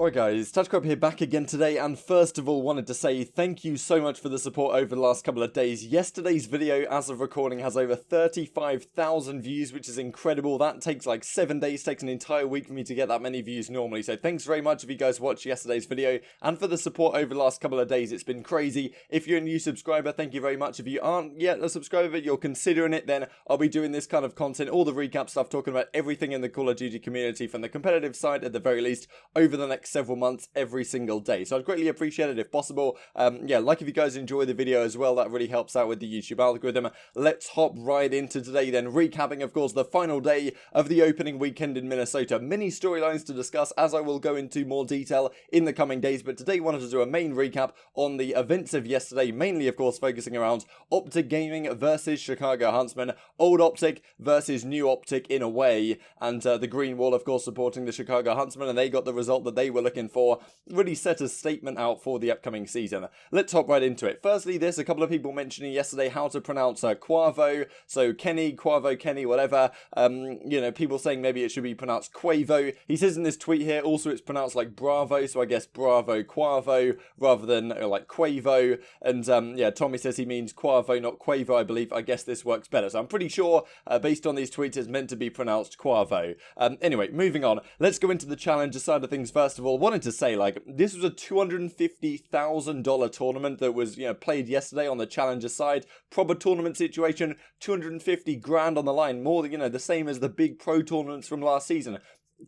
Alright guys, TouchCrop here back again today, and first of all wanted to say thank you so much for the support over the last couple of days. Yesterday's video, as of recording, has over 35,000 views, which is incredible. That takes like 7 days, takes an entire week for me to get that many views normally, so thanks very much if you guys watched yesterday's video, and for the support over the last couple of days. It's been crazy. If you're a new subscriber, thank you very much. If you aren't yet a subscriber, you're considering it, then I'll be doing this kind of content, all the recap stuff, talking about everything in the Call of Duty community, from the competitive side at the very least, over the next several months every single day. So I'd greatly appreciate it if possible. Yeah, like if you guys enjoy the video as well, that really helps out with the YouTube algorithm. Let's hop right into today then, recapping of course the final day of the opening weekend in Minnesota. Many storylines to discuss, as I will go into more detail in the coming days, but today wanted to do a main recap on the events of yesterday, mainly of course focusing around OpTic Gaming versus Chicago Huntsmen, old OpTic versus new OpTic in a way, and the Green Wall of course supporting the Chicago Huntsmen, and they got the result that they were looking for. Really set a statement out for the upcoming season. Let's hop right into it. Firstly, there's a couple of people mentioning yesterday how to pronounce Quavo, so Kenny, Quavo, Kenny, whatever. You know, people saying maybe it should be pronounced Quavo. He says in this tweet here, also it's pronounced like Bravo, so I guess Bravo, Quavo, rather than like Quavo. And yeah, Tommy says he means Quavo, not Quavo, I believe. I guess this works better. So I'm pretty sure, based on these tweets, it's meant to be pronounced Quavo. Anyway, moving on. Let's go into the challenger side of things first of all. Wanted to say, like, this was a $250,000 tournament that was, you know, played yesterday on the challenger side. Proper tournament situation, 250 grand on the line, more than, you know, the same as the big pro tournaments from last season.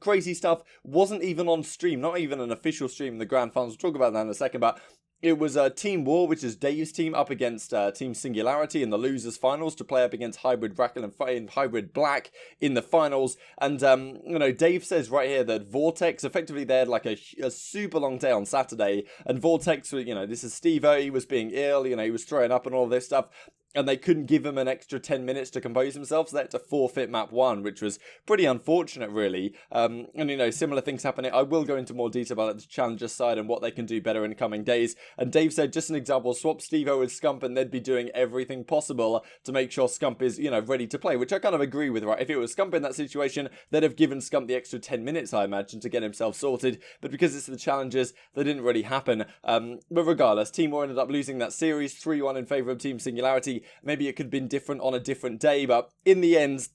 Crazy stuff. Wasn't even on stream, not even an official stream in the grand finals. We'll talk about that in a second, but it was Team War, which is Dave's team, up against Team Singularity in the losers finals to play up against Hybrid Rattle and Hybrid Black in the finals. And, you know, Dave says right here that Vortex, effectively they had like a super long day on Saturday. And Vortex, you know, this is Steve-O, he was being ill, you know, he was throwing up and all this stuff. And they couldn't give him an extra 10 minutes to compose himself, so they had to forfeit map 1, which was pretty unfortunate, really. And, you know, similar things happening. I will go into more detail about the challenger side and what they can do better in the coming days. And Dave said, just an example, swap Steve-O with Scump and they'd be doing everything possible to make sure Scump is, you know, ready to play, which I kind of agree with, right? If it was Scump in that situation, they'd have given Scump the extra 10 minutes, I imagine, to get himself sorted. But because it's the challengers, that didn't really happen. But regardless, Team War ended up losing that series 3-1 in favour of Team Singularity. Maybe it could have been different on a different day, but in the end,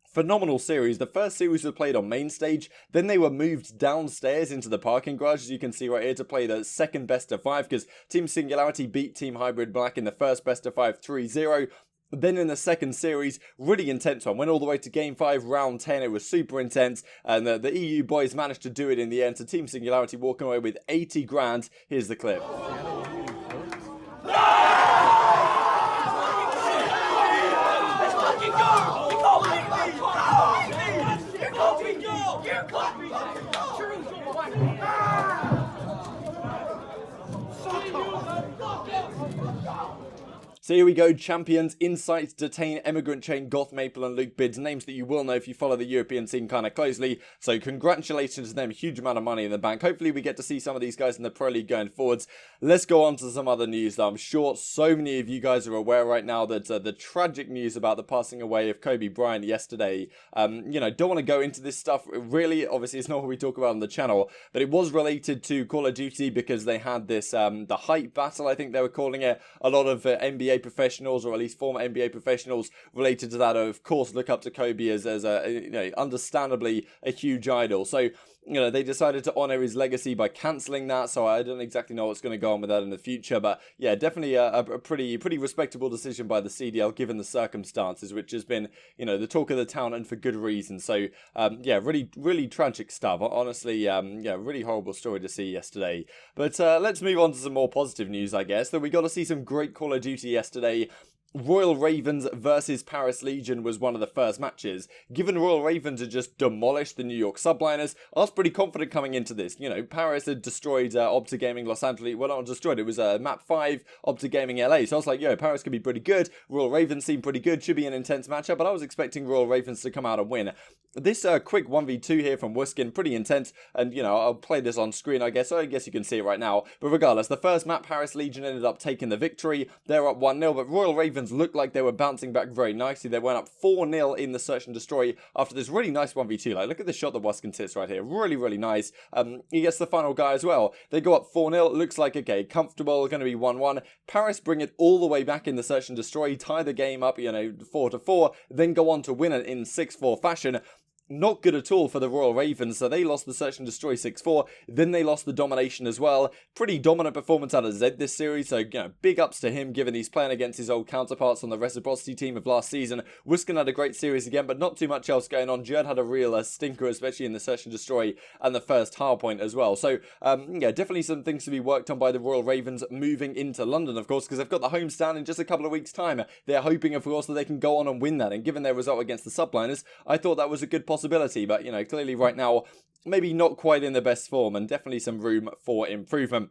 phenomenal series. The first series was played on main stage, then they were moved downstairs into the parking garage, as you can see right here, to play the second best of 5, because Team Singularity beat Team Hybrid Black in the first best of 5 3-0. Then in the second series, really intense one. Went all the way to Game 5, Round 10. It was super intense. And the EU boys managed to do it in the end. So Team Singularity walking away with 80 grand. Here's the clip. So here we go, champions, Insights, Detain, Emigrant Chain, Goth Maple and Luke Bids, names that you will know if you follow the European scene kind of closely. So congratulations to them, huge amount of money in the bank. Hopefully we get to see some of these guys in the Pro League going forwards. Let's go on to some other news that I'm sure so many of you guys are aware right now, that the tragic news about the passing away of Kobe Bryant yesterday. You know, don't want to go into this stuff, really, obviously it's not what we talk about on the channel, but it was related to Call of Duty because they had this, the hype battle, I think they were calling it. A lot of NBA professionals, or at least former NBA professionals related to that, of course look up to Kobe as a, you know, understandably a huge idol. So, you know, they decided to honor his legacy by cancelling that, so I don't exactly know what's going to go on with that in the future, but yeah, definitely a pretty respectable decision by the CDL given the circumstances, which has been, you know, the talk of the town, and for good reason. So yeah, really tragic stuff, honestly. Yeah, really horrible story to see yesterday. But let's move on to some more positive news, I guess. That we got to see some great Call of Duty yesterday. Royal Ravens versus Paris Legion was one of the first matches. Given Royal Ravens had just demolished the New York Subliners, I was pretty confident coming into this. You know, Paris had destroyed OpTic Gaming Los Angeles. Well, not destroyed, it was map 5, OpTic Gaming LA. So I was like, yo, Paris could be pretty good. Royal Ravens seemed pretty good. Should be an intense matchup, but I was expecting Royal Ravens to come out and win. This quick 1v2 here from Wuskin, pretty intense, and, you know, I'll play this on screen, I guess. So I guess you can see it right now. But regardless, the first map, Paris Legion ended up taking the victory. They're up 1-0, but Royal Ravens Ravens looked like they were bouncing back very nicely. They went up 4-0 in the Search and Destroy after this really nice 1v2. Like, look at the shot that Waskin hits right here. Really, really nice. He gets the final guy as well. They go up 4-0. Looks like, okay, comfortable. Going to be 1-1. Paris bring it all the way back in the Search and Destroy. Tie the game up, 4-4. Then go on to win it in 6-4 fashion. Not good at all for the Royal Ravens, so they lost the Search and Destroy 6-4, then they lost the Domination as well. Pretty dominant performance out of Zed this series, so big ups to him given he's playing against his old counterparts on the Reciprocity team of last season. Wiskin had a great series again, but not too much else going on. Jerd had a real stinker, especially in the Search and Destroy and the first hardpoint as well. So, definitely some things to be worked on by the Royal Ravens moving into London, of course, because they've got the homestand in just a couple of weeks' time. They're hoping, of course, that they can go on and win that, and given their result against the Subliners, I thought that was a good possibility, but clearly right now maybe not quite in the best form and definitely some room for improvement.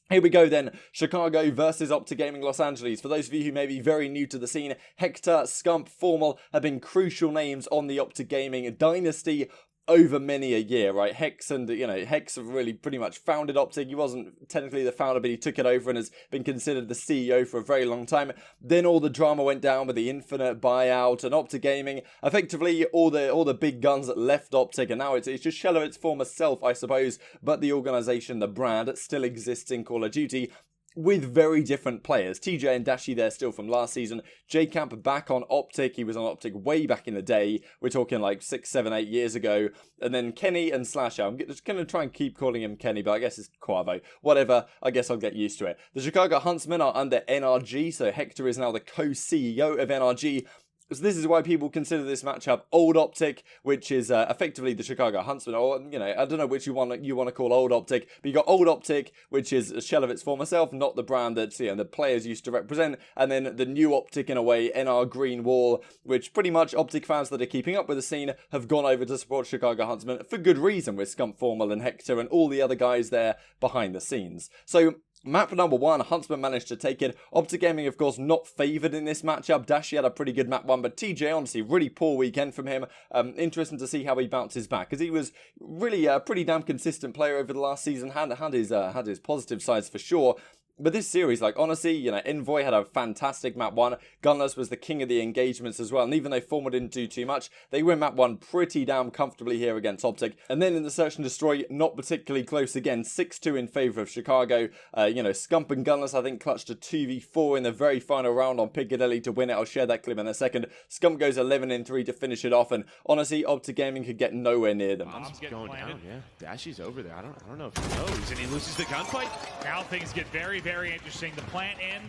Here we go then, Chicago versus OpTic Gaming Los Angeles. For those of you who may be very new to the scene, Hector, Scump, Formal have been crucial names on the OpTic Gaming dynasty over many a year, right? Hex and, Hex have really pretty much founded OpTic. He wasn't technically the founder, but he took it over and has been considered the CEO for a very long time. Then all the drama went down with the Infinite buyout and OpTic Gaming. Effectively, all the big guns left OpTic, and now it's just shell of its former self, I suppose, but the organization, the brand, still exists in Call of Duty, with very different players. TJ and Dashy there still from last season. J-Camp back on OpTic. He was on OpTic way back in the day. We're talking like 6, 7, 8 years ago. And then Kenny and Slasher. I'm just going to try and keep calling him Kenny, but I guess it's Quavo. Whatever. I guess I'll get used to it. The Chicago Huntsmen are under NRG. So Hector is now the co-CEO of NRG. So this is why people consider this matchup old OpTic, which is effectively the Chicago Huntsmen, or I don't know which you want to call old OpTic, but you got old OpTic, which is a shell of its former self, not the brand that the players used to represent, and then the new OpTic in a way, NR Green Wall, which pretty much OpTic fans that are keeping up with the scene have gone over to support Chicago Huntsmen for good reason, with Scump, Formal and Hector and all the other guys there behind the scenes. So map number 1, Huntsman managed to take it. OpTic Gaming, of course, not favoured in this matchup. Dashy had a pretty good map 1, but TJ, honestly, really poor weekend from him. Interesting to see how he bounces back, because he was really a pretty damn consistent player over the last season, had his positive sides for sure. But this series, honestly, Envoy had a fantastic map 1. Gunless was the king of the engagements as well. And even though Formal didn't do too much, they win map 1 pretty damn comfortably here against OpTic. And then in the Search and Destroy, not particularly close again. 6-2 in favour of Chicago. Scump and Gunless, I think, clutched a 2v4 in the very final round on Piccadilly to win it. I'll share that clip in a second. Scump goes 11-3 to finish it off. And honestly, OpTic Gaming could get nowhere near them. Bomb's going down, yeah. Dashy's over there. I don't know if he knows. And he loses the gunfight. Now things get very, very interesting. The plant in,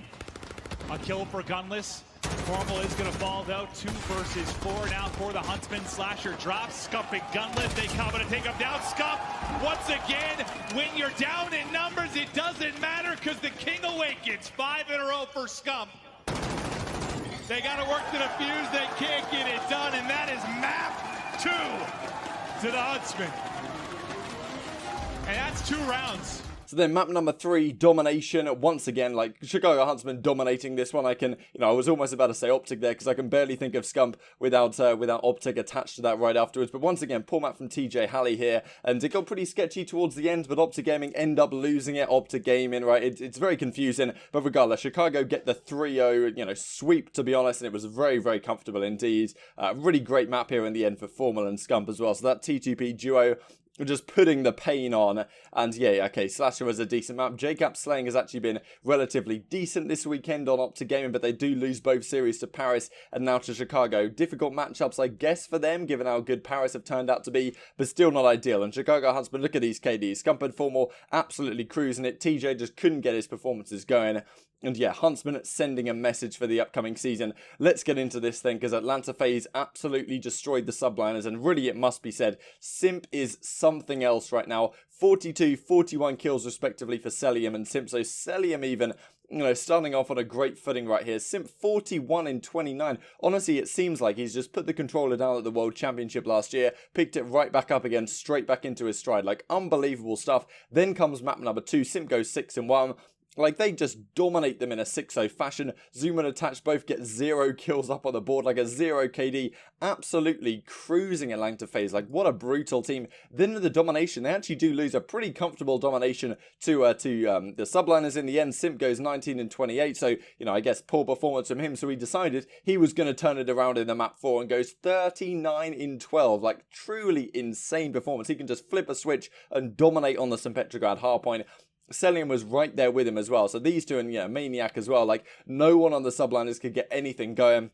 a kill for Gunless. Formal is going to fall out. 2 versus 4 now for the Huntsman. Slasher drops. Scump and Gunless. They come to take him down. Scump, once again, when you're down in numbers, it doesn't matter because the king awakens. 5 in a row for Scump. They got to work to the fuse. They can't get it done, and that is map 2 to the Huntsman. And that's 2 rounds. So then map number 3, Domination. Once again, Chicago Huntsman dominating this one. I was almost about to say OpTic there because I can barely think of Scump without OpTic attached to that right afterwards. But once again, poor map from TJ Halley here. And it got pretty sketchy towards the end, but OpTic Gaming end up losing it. OpTic Gaming, right? It's very confusing. But regardless, Chicago get the 3-0, sweep, to be honest. And it was very, very comfortable indeed. Really great map here in the end for Formal and Scump as well. So that T2P duo, just putting the pain on. And yeah, okay, Slasher was a decent map. J-Cap Slaying has actually been relatively decent this weekend on OpTic Gaming, but they do lose both series to Paris and now to Chicago. Difficult matchups, I guess, for them, given how good Paris have turned out to be, but still not ideal. And Chicago Huntsman, look at these KDs. Scump and Formal absolutely cruising it. TJ just couldn't get his performances going. And yeah, Huntsman sending a message for the upcoming season. Let's get into this thing, because Atlanta FaZe absolutely destroyed the Subliners, and really it must be said, Simp is something else right now. 42, 41 kills respectively for Celium and Simp, so Celium even, starting off on a great footing right here. Simp 41 in 29. Honestly, it seems like he's just put the controller down at the World Championship last year, picked it right back up again, straight back into his stride. Unbelievable stuff. Then comes map number 2. Simp goes 6-1. Like, they just dominate them in a 6-0 fashion. ZooMaa and Attach both get 0 kills up on the board, like a 0 KD. Absolutely cruising Atlanta FaZe. Like, what a brutal team. Then with the domination, they actually do lose a pretty comfortable domination to the Subliners in the end. Simp goes 19 and 28, so, you know, I guess poor performance from him, so he decided he was going to turn it around in the map 4 and goes 39 in 12. Like, truly insane performance. He can just flip a switch and dominate on the St. Petrograd hardpoint. Sellium was right there with him as well. So these two, and yeah, Maniac as well. Like, no one on the Subliners could get anything going.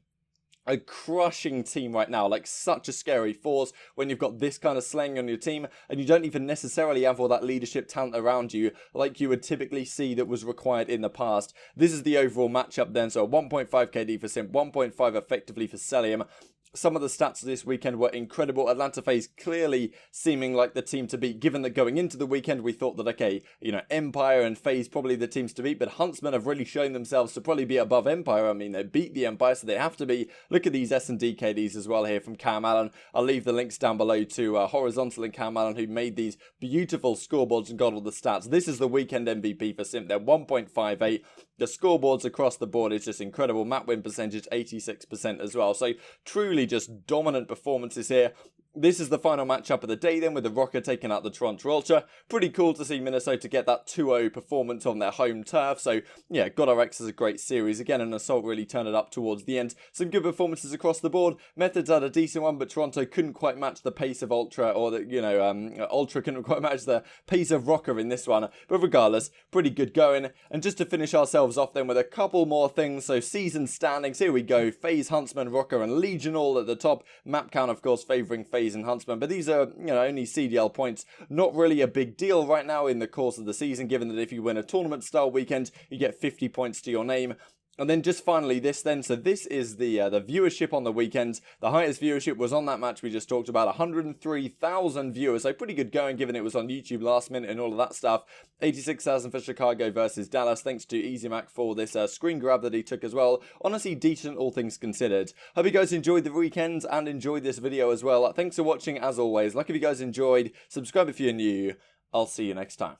A crushing team right now, like such a scary force when you've got this kind of slang on your team and you don't even necessarily have all that leadership talent around you like you would typically see that was required in the past. This is the overall matchup then, so 1.5 KD for Simp, 1.5 effectively for Sellium. Some of the stats this weekend were incredible. Atlanta FaZe clearly seeming like the team to beat, given that going into the weekend we thought that, okay, you know, Empire and FaZe probably the teams to beat, but Huntsmen have really shown themselves to probably be above Empire. I mean, they beat the Empire, so they have to be. Look at these S&D KDs as well here from Cam Allen. I'll leave the links down below to Horizontal and Cam Allen, who made these beautiful scoreboards and got all the stats. This is the weekend MVP for Simp. They're 1.58. The scoreboards across the board is just incredible. Map win percentage 86% as well. So truly just dominant performances here. This is the final matchup of the day then, with the Rocker taking out the Toronto Ultra. Pretty cool to see Minnesota get that 2-0 performance on their home turf. So yeah, GodRx is a great series. Again, an Assault really turned it up towards the end. Some good performances across the board. Methods had a decent one, but Toronto couldn't quite match the pace of Ultra, or the, you know, Ultra couldn't quite match the pace of Rocker in this one. But regardless, pretty good going. And just to finish ourselves off then with a couple more things. So season standings, here we go. FaZe, Huntsman, Rocker, and Legion all at the top. Map count, of course, favouring FaZe and Huntsman, but these are, you know, only CDL points. Not really a big deal right now in the course of the season, given that if you win a tournament style weekend, you get 50 points to your name. And then just finally this then, so this is the viewership on the weekend. The highest viewership was on that match we just talked about, 103,000 viewers, so pretty good going given it was on YouTube last minute and all of that stuff. 86,000 for Chicago versus Dallas, thanks to EasyMac for this screen grab that he took as well. Honestly decent, all things considered. Hope you guys enjoyed the weekend and enjoyed this video as well. Thanks for watching as always. Like if you guys enjoyed, subscribe if you're new. I'll see you next time.